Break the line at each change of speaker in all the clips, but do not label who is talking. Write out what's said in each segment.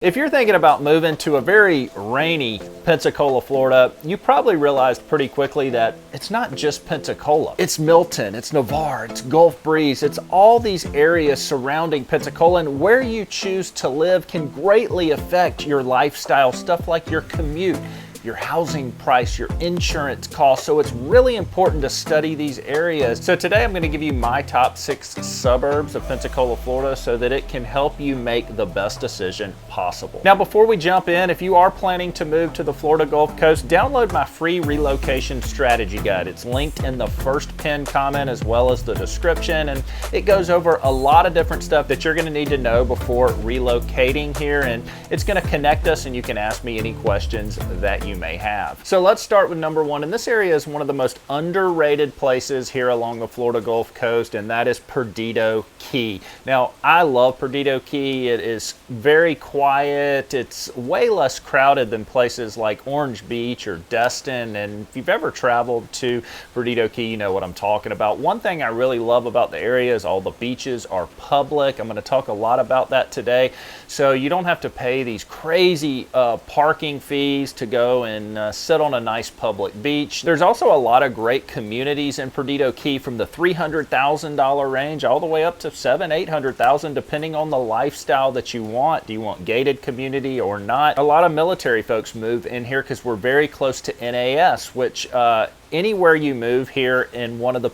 If you're thinking about moving to a very rainy Pensacola, Florida, you probably realized pretty quickly that it's not just Pensacola. It's Milton, it's Navarre, it's Gulf Breeze, it's all these areas surrounding Pensacola, and where you choose to live can greatly affect your lifestyle, stuff like your commute, your housing price, your insurance costs. So it's really important to study these areas. So today I'm going to give you my top 6 suburbs of Pensacola, Florida, so that it can help you make the best decision possible. Now, before we jump in, if you are planning to move to the Florida Gulf Coast, download my free relocation strategy guide. It's linked in the first pinned comment as well as the description, and it goes over a lot of different stuff that you're going to need to know before relocating here, and it's going to connect us and you can ask me any questions that you may have. So let's start with number 1, and this area is one of the most underrated places here along the Florida Gulf Coast, and that is Perdido Key. Now, I love Perdido Key. It is very quiet. It's way less crowded than places like Orange Beach or Destin, and if you've ever traveled to Perdido Key, you know what I'm talking about. One thing I really love about the area is all the beaches are public. I'm going to talk a lot about that today, so you don't have to pay these crazy parking fees to go and sit on a nice public beach. There's also a lot of great communities in Perdido Key, from the $300,000 range all the way up to $700,000-800,000, depending on the lifestyle that you want. Do you want gated community or not? A lot of military folks move in here because we're very close to NAS, which anywhere you move here in one of the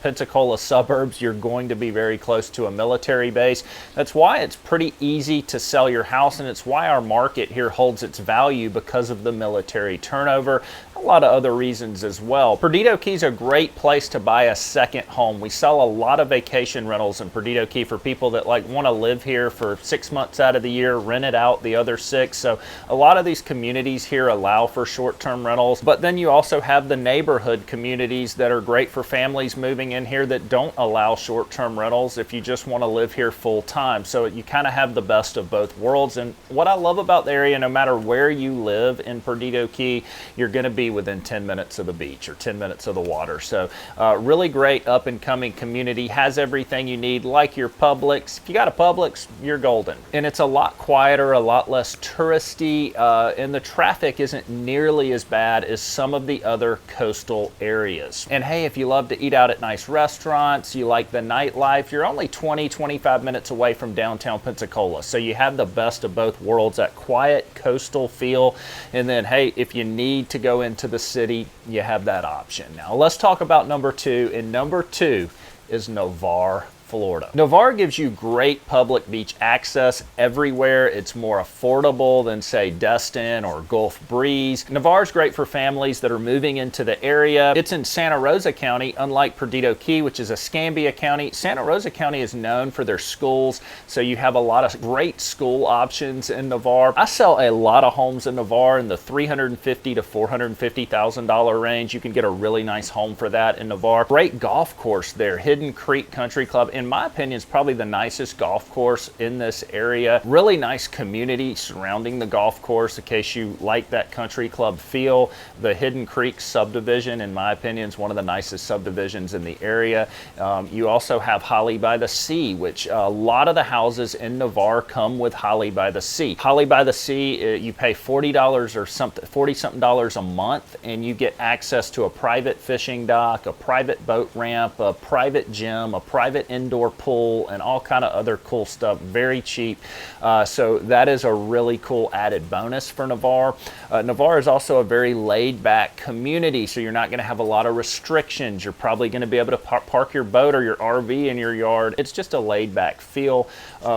Pensacola suburbs, you're going to be very close to a military base. That's why it's pretty easy to sell your house, and it's why our market here holds its value, because of the military turnover. A lot of other reasons as well. Perdido Key is a great place to buy a second home. We sell a lot of vacation rentals in Perdido Key for people that want to live here for 6 months out of the year, rent it out the other 6. So a lot of these communities here allow for short-term rentals, but then you also have the neighborhood communities that are great for families moving in here that don't allow short-term rentals if you just want to live here full-time. So you kind of have the best of both worlds. And what I love about the area, no matter where you live in Perdido Key, you're going to be within 10 minutes of the beach or 10 minutes of the water. So really great up and coming community, has everything you need, like your Publix. If you got a Publix, you're golden. And it's a lot quieter, a lot less touristy, and the traffic isn't nearly as bad as some of the other coastal areas. And hey, if you love to eat out at nice restaurants, you like the nightlife, you're only 20-25 minutes away from downtown Pensacola. So you have the best of both worlds, that quiet coastal feel. And then hey, if you need to go into the city, you have that option. Now let's talk about number 2, and number 2 is Navarre, Florida. Navarre gives you great public beach access everywhere. It's more affordable than, say, Destin or Gulf Breeze. Navarre is great for families that are moving into the area. It's in Santa Rosa County, unlike Perdido Key, which is Escambia County. Santa Rosa County is known for their schools, so you have a lot of great school options in Navarre. I sell a lot of homes in Navarre in the $350,000 to $450,000 range. You can get a really nice home for that in Navarre. Great golf course there, Hidden Creek Country Club. In my opinion, is probably the nicest golf course in this area. Really nice community surrounding the golf course in case you like that country club feel. The Hidden Creek subdivision, in my opinion, is one of the nicest subdivisions in the area. You also have Holly by the Sea, which a lot of the houses in Navarre come with Holly by the Sea. Holly by the Sea, you pay $40 or something, $40-something a month, and you get access to a private fishing dock, a private boat ramp, a private gym, a private indoor pool, and all kind of other cool stuff. Very cheap. So that is a really cool added bonus for Navarre. Navarre is also a very laid-back community, so you're not going to have a lot of restrictions. You're probably going to be able to park your boat or your RV in your yard. It's just a laid-back feel.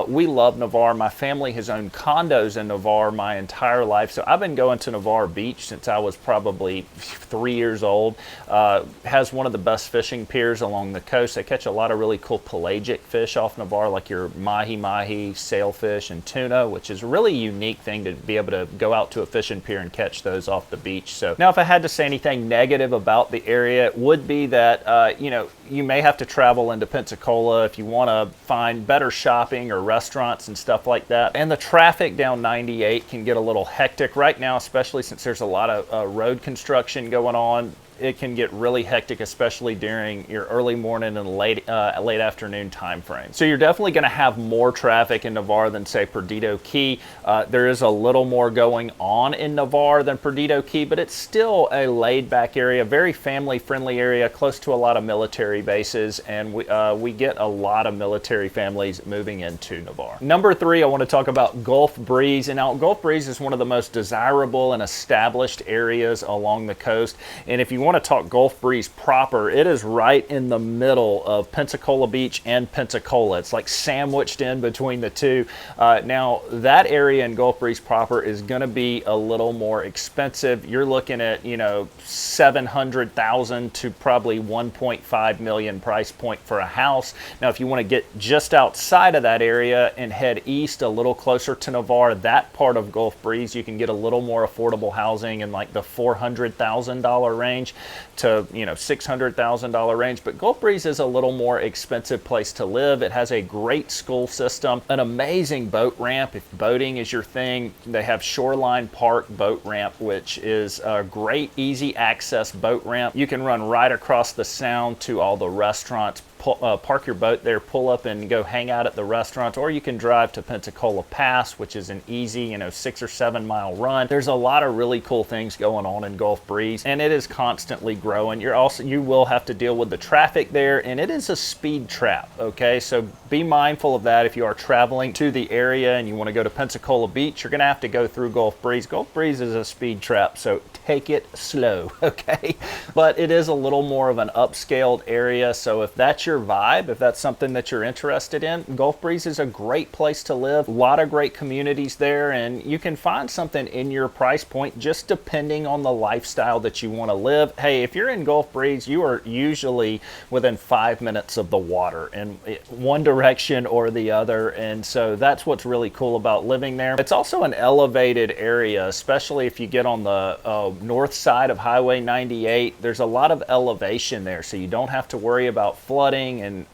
We love Navarre. My family has owned condos in Navarre my entire life, so I've been going to Navarre Beach since I was probably 3 years old. Has one of the best fishing piers along the coast. They catch a lot of really cool pelagic fish off Navarre, like your mahi-mahi, sailfish, and tuna, which is a really unique thing to be able to go out to a fishing pier and catch those off the beach. So now, if I had to say anything negative about the area, it would be that you may have to travel into Pensacola if you want to find better shopping or restaurants and stuff like that. And the traffic down 98 can get a little hectic right now, especially since there's a lot of road construction going on. it can get really hectic, especially during your early morning and late afternoon time frame. So you're definitely going to have more traffic in Navarre than, say, Perdido Key. There is a little more going on in Navarre than Perdido Key, but it's still a laid-back area, very family-friendly area, close to a lot of military bases, and we get a lot of military families moving into Navarre. Number 3, I want to talk about Gulf Breeze. And now Gulf Breeze is one of the most desirable and established areas along the coast. And if you want to talk Gulf Breeze proper, it is right in the middle of Pensacola Beach and Pensacola. It's like sandwiched in between the two. Now that area in Gulf Breeze proper is going to be a little more expensive. You're looking at, you know, $700,000 to probably $1.5 million price point for a house. Now, if you want to get just outside of that area and head east a little closer to Navarre, that part of Gulf Breeze, you can get a little more affordable housing in like the $400,000 range to, you know, $600,000 range. But Gulf Breeze is a little more expensive place to live. It has a great school system, an amazing boat ramp. If boating is your thing, they have Shoreline Park boat ramp, which is a great, easy access boat ramp. You can run right across the sound to all the restaurants. Park your boat there, pull up and go hang out at the restaurants, or you can drive to Pensacola Pass, which is an easy, you know, 6 or 7 mile run. There's a lot of really cool things going on in Gulf Breeze, and it is constantly growing. You will have to deal with the traffic there, and it is a speed trap, okay? So be mindful of that. If you are traveling to the area and you want to go to Pensacola Beach, you're going to have to go through Gulf Breeze. Gulf Breeze is a speed trap, so take it slow, okay? But it is a little more of an upscaled area, so if that's your vibe, if that's something that you're interested in, Gulf Breeze is a great place to live. A lot of great communities there, and you can find something in your price point just depending on the lifestyle that you want to live. Hey, if you're in Gulf Breeze, you are usually within 5 minutes of the water in one direction or the other, and so that's what's really cool about living there. It's also an elevated area, especially if you get on the north side of Highway 98. There's a lot of elevation there, so you don't have to worry about flooding and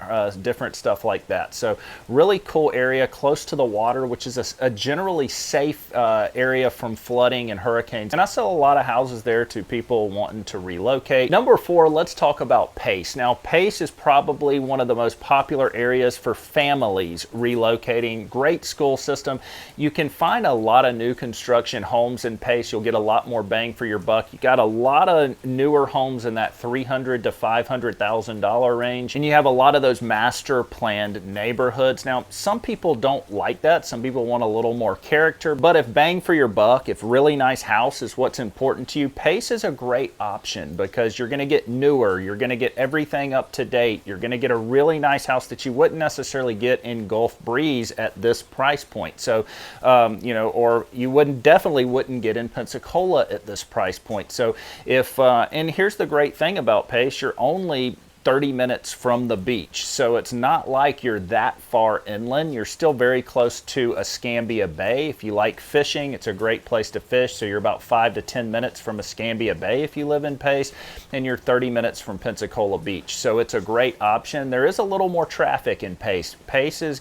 different stuff like that. So really cool area, close to the water, which is a generally safe area from flooding and hurricanes. And I sell a lot of houses there to people wanting to relocate. Number 4, let's talk about Pace. Now, Pace is probably one of the most popular areas for families relocating. Great school system. You can find a lot of new construction homes in Pace. You'll get a lot more bang for your buck. You got a lot of newer homes in that $300,000 to $500,000 range, and you have a lot of those master planned neighborhoods. Now, some people don't like that. Some people want a little more character, but if bang for your buck, if really nice house is what's important to you, Pace is a great option because you're going to get newer, you're going to get everything up to date, you're going to get a really nice house that you wouldn't necessarily get in Gulf Breeze at this price point. So, you know, or you definitely wouldn't get in Pensacola at this price point. So if, and here's the great thing about Pace, you're only 30 minutes from the beach. So it's not like you're that far inland. You're still very close to Escambia Bay. If you like fishing, it's a great place to fish. So you're about 5 to 10 minutes from Escambia Bay if you live in Pace, and you're 30 minutes from Pensacola Beach. So it's a great option. There is a little more traffic in Pace. Pace is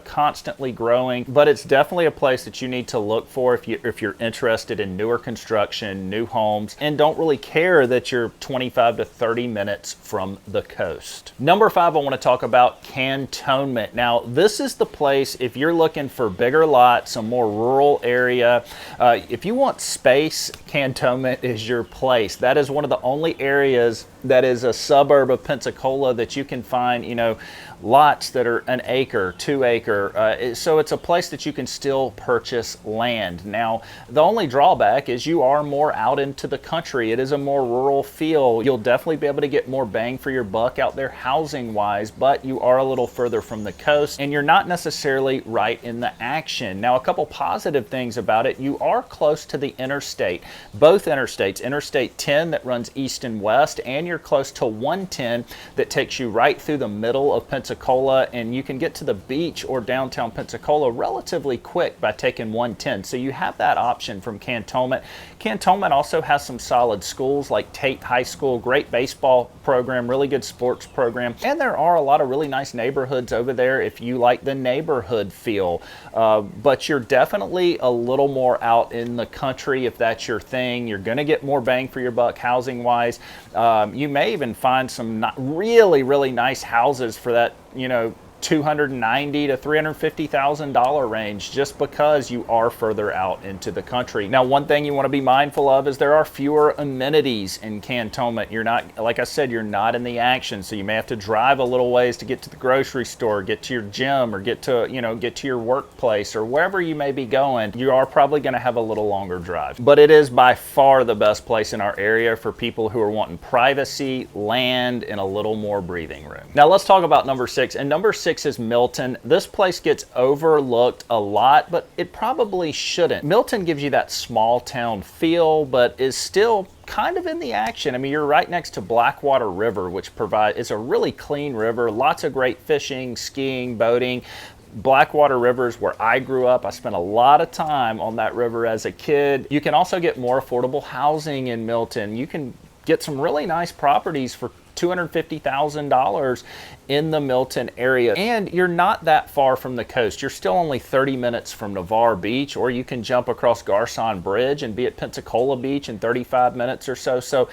constantly growing, but it's definitely a place that you need to look for if you're interested in newer construction, new homes, and don't really care that you're 25 to 30 minutes from the coast. Number 5, I want to talk about Cantonment. Now, this is the place if you're looking for bigger lots, a more rural area. If you want space, Cantonment is your place. That is one of the only areas that is a suburb of Pensacola that you can find, you know, lots that are 1 acre, 2 acre. So it's a place that you can still purchase land. Now, the only drawback is you are more out into the country. It is a more rural feel. You'll definitely be able to get more bang for your buck out there housing wise, but you are a little further from the coast and you're not necessarily right in the action. Now, a couple positive things about it, you are close to the interstate. Both interstates, Interstate 10 that runs east and west, and your you're close to 110 that takes you right through the middle of Pensacola, and you can get to the beach or downtown Pensacola relatively quick by taking 110. So you have that option from Cantonment. Cantonment also has some solid schools like Tate High School, great baseball program, really good sports program, and there are a lot of really nice neighborhoods over there if you like the neighborhood feel. But you're definitely a little more out in the country if that's your thing. You're going to get more bang for your buck housing wise. You may even find some really nice houses for that, you know, $290,000 to $350,000 range, just because you are further out into the country. Now, one thing you want to be mindful of is there are fewer amenities in Cantonment. You're not, like I said, you're not in the action, so you may have to drive a little ways to get to the grocery store, get to your gym, or get to your workplace, or wherever you may be going. You are probably going to have a little longer drive, but it is by far the best place in our area for people who are wanting privacy, land, and a little more breathing room. Now let's talk about number 6, and number 6 is Milton. This place gets overlooked a lot, but it probably shouldn't. Milton gives you that small town feel, but is still kind of in the action. I mean, you're right next to Blackwater River, which is a really clean river, lots of great fishing, skiing, boating. Blackwater River is where I grew up. I spent a lot of time on that river as a kid. You can also get more affordable housing in Milton. You can get some really nice properties for $250,000 in the Milton area, and you're not that far from the coast. You're still only 30 minutes from Navarre Beach, or you can jump across Garcon Bridge and be at Pensacola Beach in 35 minutes or so. So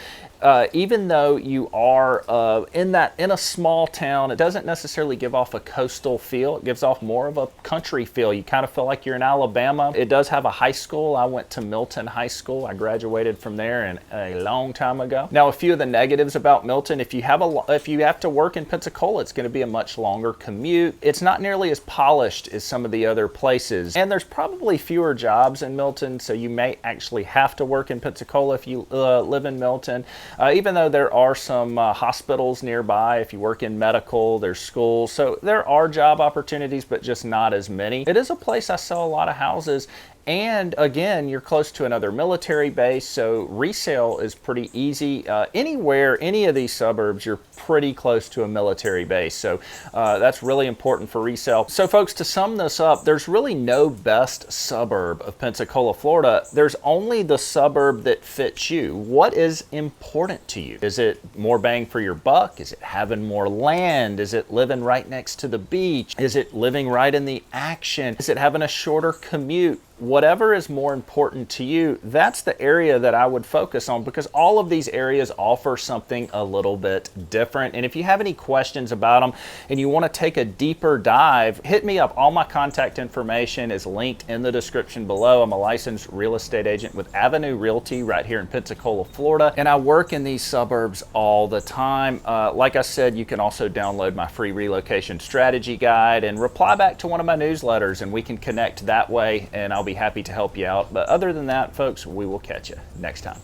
even though you are in a small town, it doesn't necessarily give off a coastal feel. It gives off more of a country feel. You kind of feel like you're in Alabama. It does have a high school. I went to Milton High School. I graduated from there a long time ago. Now, a few of the negatives about Milton: if you have to work in Pensacola, it's going to be a much longer commute. It's not nearly as polished as some of the other places, and there's probably fewer jobs in Milton, so you may actually have to work in Pensacola if you live in Milton. Even though there are some hospitals nearby, if you work in medical, there's schools, so there are job opportunities, but just not as many. It is a place I sell a lot of houses, and again, you're close to another military base, so resale is pretty easy. Any of these suburbs, you're pretty close to a military base, so that's really important for resale. So folks, to sum this up, there's really no best suburb of Pensacola, Florida. There's only the suburb that fits you. What is important to you? Is it more bang for your buck? Is it having more land? Is it living right next to the beach? Is it living right in the action? Is it having a shorter commute? Whatever is more important to you, that's the area that I would focus on, because all of these areas offer something a little bit different. And if you have any questions about them and you want to take a deeper dive, hit me up. All my contact information is linked in the description below. I'm a licensed real estate agent with Avenue Realty right here in Pensacola, Florida, and I work in these suburbs all the time. Like I said, you can also download my free relocation strategy guide and reply back to one of my newsletters, and we can connect that way, and I'll be happy to help you out. But other than that, folks, we will catch you next time.